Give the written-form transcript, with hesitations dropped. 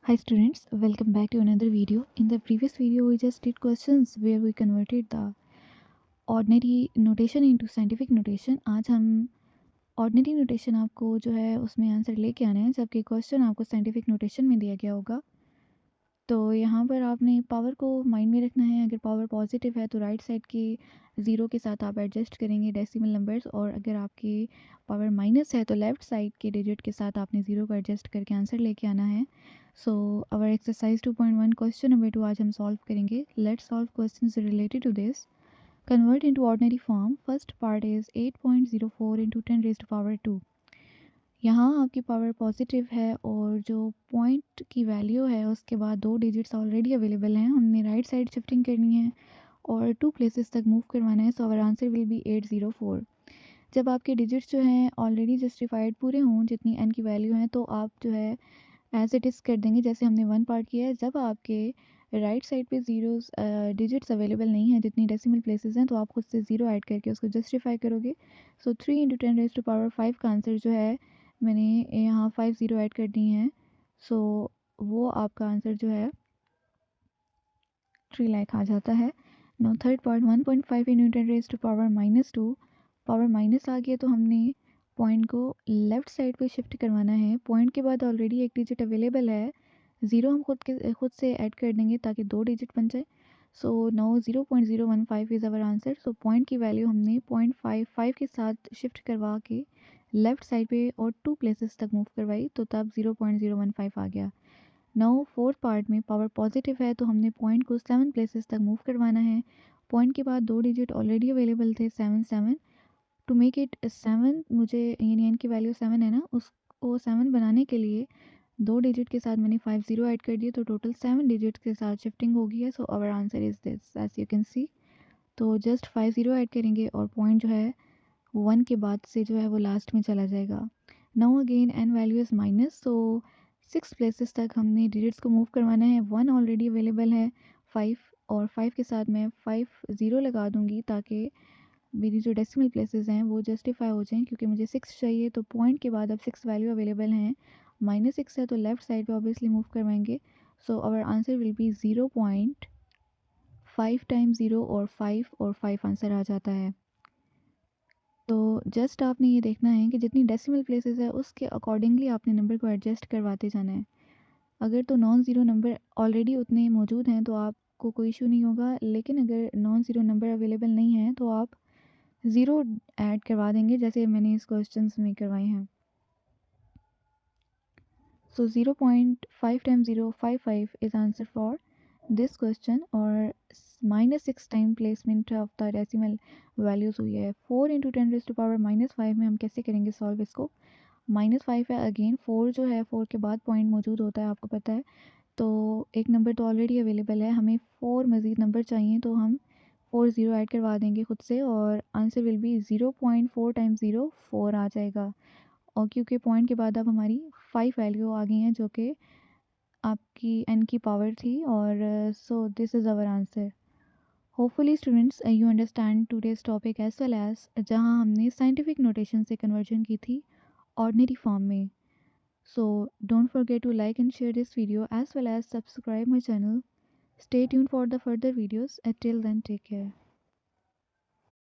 Hi students, welcome back to another video. In the previous video we just did questions where we converted the ordinary notation into scientific notation. आज हम ordinary notation आपको जो है उसमें answer लेके आना है, जबकि क्वेश्चन आपको scientific notation में दिया गया होगा। तो यहाँ पर आपने पावर को माइंड में रखना है। अगर पावर पॉजिटिव है तो राइट साइड की ज़ीरो के साथ आप एडजस्ट करेंगे डेसिमल नंबर्स, और अगर आपकी पावर माइनस है तो लेफ़्ट साइड के डिजिट के साथ आपने ज़ीरो को एडजस्ट करके आंसर लेके आना है। So our exercise 2.1 question number 2 आज हम सॉल्व करेंगे। Let's solve questions related to this. Convert into ordinary form. First part is 8.04 into 10⁻²। यहाँ आपकी पावर पॉजिटिव है और जो पॉइंट की वैल्यू है उसके बाद दो डिजिट्स ऑलरेडी अवेलेबल हैं। हमने राइट साइड शिफ्टिंग करनी है और 2 प्लेसेस तक मूव करवाना है। So our answer will be 804। जब आपके डिजिट्स जो हैं ऑलरेडी जस्टिफाइड पूरे हों, जितनी एन की वैल्यू है, तो आप जो है एज इट इज़ कर देंगे जैसे हमने वन पार्ट किया है। जब आपके राइट साइड पे ज़ीरोज़ डिजिट्स अवेलेबल नहीं है, जितनी डेसिमल प्लेसेस हैं, तो आप खुद से ज़ीरो ऐड करके उसको जस्टिफाई करोगे। सो 3 इंटू 10⁻5 का आंसर जो है मैंने यहाँ 5 ज़ीरो ऐड कर दी हैं। सो वो आपका आंसर जो है 3 लाख आ जाता है। No third part 1.5 into 10⁻²। Power minus आ गया तो हमने पॉइंट को लेफ़्ट साइड पे शिफ्ट करवाना है। पॉइंट के बाद ऑलरेडी एक डिजिट अवेलेबल है, ज़ीरो हम खुद से ऐड कर देंगे ताकि दो डिजिट बन जाए। So now 0.015 is our answer. So point की वैल्यू हमने 0.55 के साथ शिफ्ट करवा के लेफ़्ट साइड पे और 2 प्लेसेस तक मूव करवाई, तो तब 0.015 आ गया। नाउ फोर्थ पार्ट में पावर पॉजिटिव है तो हमने पॉइंट को 7 प्लेसेस तक मूव करवाना है। पॉइंट के बाद दो डिजिट ऑलरेडी अवेलेबल थे, 7 टू मेक इट 7। मुझे यानी एन की वैल्यू 7 है ना, उसको 7 बनाने के लिए दो डिजिट के साथ मैंने 5 ज़ीरो ऐड कर दिए, तो टोटल 7 डिजिट के साथ शिफ्टिंग होगी है। So our answer is this as you can see. तो जस्ट 5 ज़ीरो ऐड करेंगे और पॉइंट जो है 1 के बाद से जो है वो लास्ट में चला जाएगा। Now again n value is minus, so 6 places तक हमने डिजिट्स को मूव करवाना है। 1 ऑलरेडी अवेलेबल है, 5, और 5 के साथ मैं 5 ज़ीरो लगा दूंगी ताकि मेरी जो डेसिमल प्लेसेस हैं वो जस्टिफाई हो जाएं, क्योंकि मुझे 6 चाहिए। तो पॉइंट के बाद अब 6 वैल्यू अवेलेबल हैं, -6 है तो लेफ़्ट साइड पे ऑब्वियसली मूव करवाएंगे। So our answer will be 0.5 times 0 और 5 आंसर आ जाता है। तो जस्ट आपने ये देखना है कि जितनी डेसिमल प्लेसेस है उसके अकॉर्डिंगली आपने नंबर को एडजस्ट करवाते जाना है। अगर तो नॉन ज़ीरो नंबर ऑलरेडी उतने मौजूद हैं तो आपको कोई इशू नहीं होगा, लेकिन अगर नॉन ज़ीरो नंबर अवेलेबल नहीं है तो आप ज़ीरो ऐड करवा देंगे, जैसे मैंने इस क्वेश्चन में करवाए हैं। सो 0.5 time 055 is answer for this question, और -6 time placement of the decimal values हुई है। 4 इंटू 10⁻⁵ में हम कैसे करेंगे सॉल्व इसको। -5 है, अगेन 4 जो है 4 के बाद पॉइंट मौजूद होता है, आपको पता है। तो एक नंबर तो ऑलरेडी अवेलेबल है, हमें 4 मज़ीद नंबर चाहिए, तो हम 4 ज़ीरो ऐड करवा देंगे खुद से और आंसर विल बी 0.4 टाइम्स 0 4 आ जाएगा। और क्योंकि पॉइंट के बाद अब हमारी 5 वैल्यू आ गई हैं जो कि आपकी एन की पावर थी, और so this is our answer. Hopefully students you understand today's topic as well as जहाँ हमने साइंटिफिक नोटेशन से कन्वर्जन की थी ऑर्डिनरी फॉर्म में। So don't forget to like and share this video as well as subscribe my channel. Stay tuned for the further videos. Until then, take care.